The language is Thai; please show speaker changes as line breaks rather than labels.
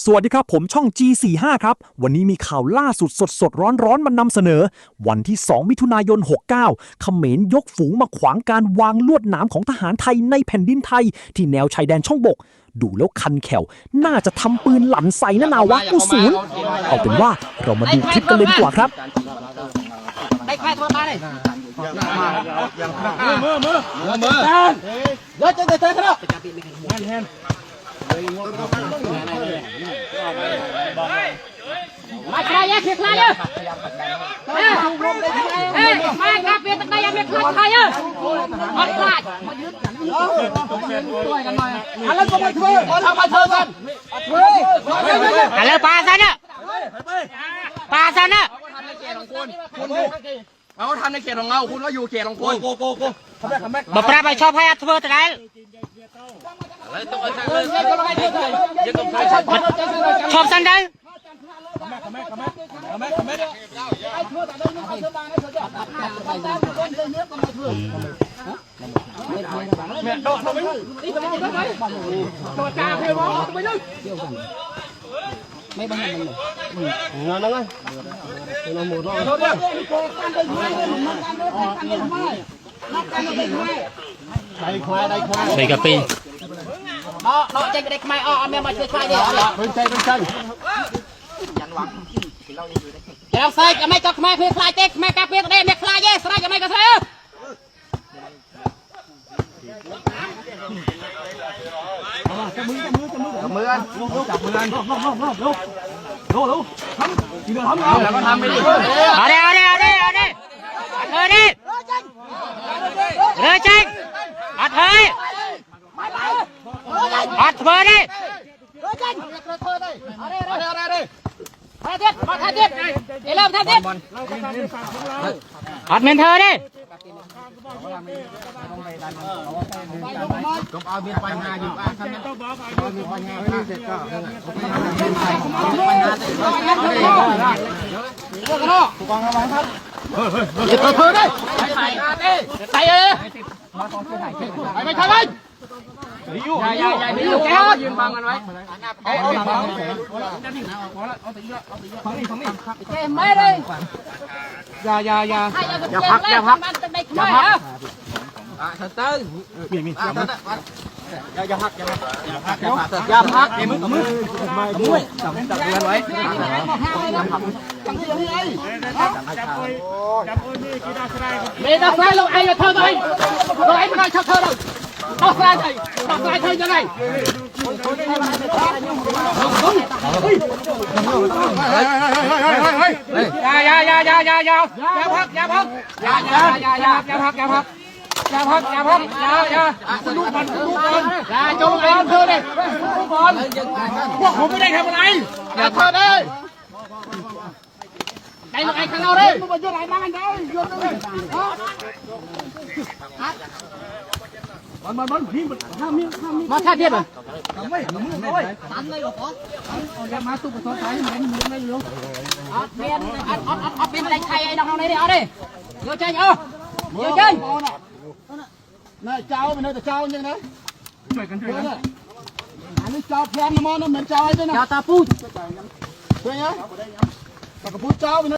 สวัสดีครับผมช่อง G45 ครับวันนี้มีข่าวล่าสุดสดร้อนมานำเสนอวันที่2มิถุนายน69เขมรยกฝูงมาขวางการวางลวดหนามของทหารไทยในแผ่นดินไทยที่แนวชายแดนช่องบกดูแล้วคันแขวน่าจะทำปืนหลั่นใส่นาวะกูศูนย์เอาเป็นว่าเรามาดูคลิปกันเลยดีกว่าครับ
ได้ใครโทรมาเลยมือเดี๋ยวจะเตะครับมาใครยังเขียนใครยังมาครับเปลี่ยนตะไคร้ยังเปลี่ยนใครยังอัดพลาดมายึดกันช่วยกันหน่อยอะไรก็มาช่วยมาทำมาเชิญกันอะไรปลาซันน่ะปลาซันน่ะ
เราทำในเขตของเราคุณก็อยู่เขตของคุณ
บอกปลาไปชอบให้อัดเพื่อแต่ไหนชอบสันได้ไม่บังคับมันเลยเราหมดแล้วใส่กะปิเราใจเด็กไม่อ้อแม่มาช่วยใครดิเป็นใจยันหวังเราใส่จะไม่ก็ไม่เพื่อคลายเต็กไม่กะปิได้ไม่คลายเยสไรจะไม่ก็ใส่จับมือกันจับมือกันแล้วก็ทำไปดิเอาดิเลยจริงอัดเฮ้ยอัดเธอดิมาทัดเด็ดเดี๋ยวเราทัดเด็ดอัดเมนเธอดิก็เอาเมียไปงานอยู่บ้านครับเอาเมียไปงานนี่เสร็จก็ผู้กองระวังครับเธอได้ใส่ไปทำไมอย่าแกยืนบังกันไว้ไม่เลยอย่าพักอย่าพักเต้อย่าพักมือจับเงินไว้ไม่ได้ใส่ลงไอ้เธอเลยลงไอ้ไม่ได้ชักเธอเลยต้องใส่เธอยังไงอย่าพักอย่าพักลูกมันอย่าจงไอ้เธอเลยพวกผมไม่ได้ทำอะไรอย่าเธอเลยไอ้ไอ้ข้างนอกเลยมันยุ่งอะไรมากันเลยยุ่งเลยมันพี่มันมาแค่เดียวเลยตันเลยหรอเอามาตู้ประตูใส่เหมือนไม่รู้เอาเป็นอะไรใครไอ้น้องนี่ดิเอาดิเยอะใจเยอะใจนายเจ้าเป็นนายเจ้ายังไงช่วยกันอันนี้เจ้าแพงนะมันเหมือนเจ้าไอ้ด้วยนะเจ้าตาปูช่วยไงตากระปูเจ้าเป็น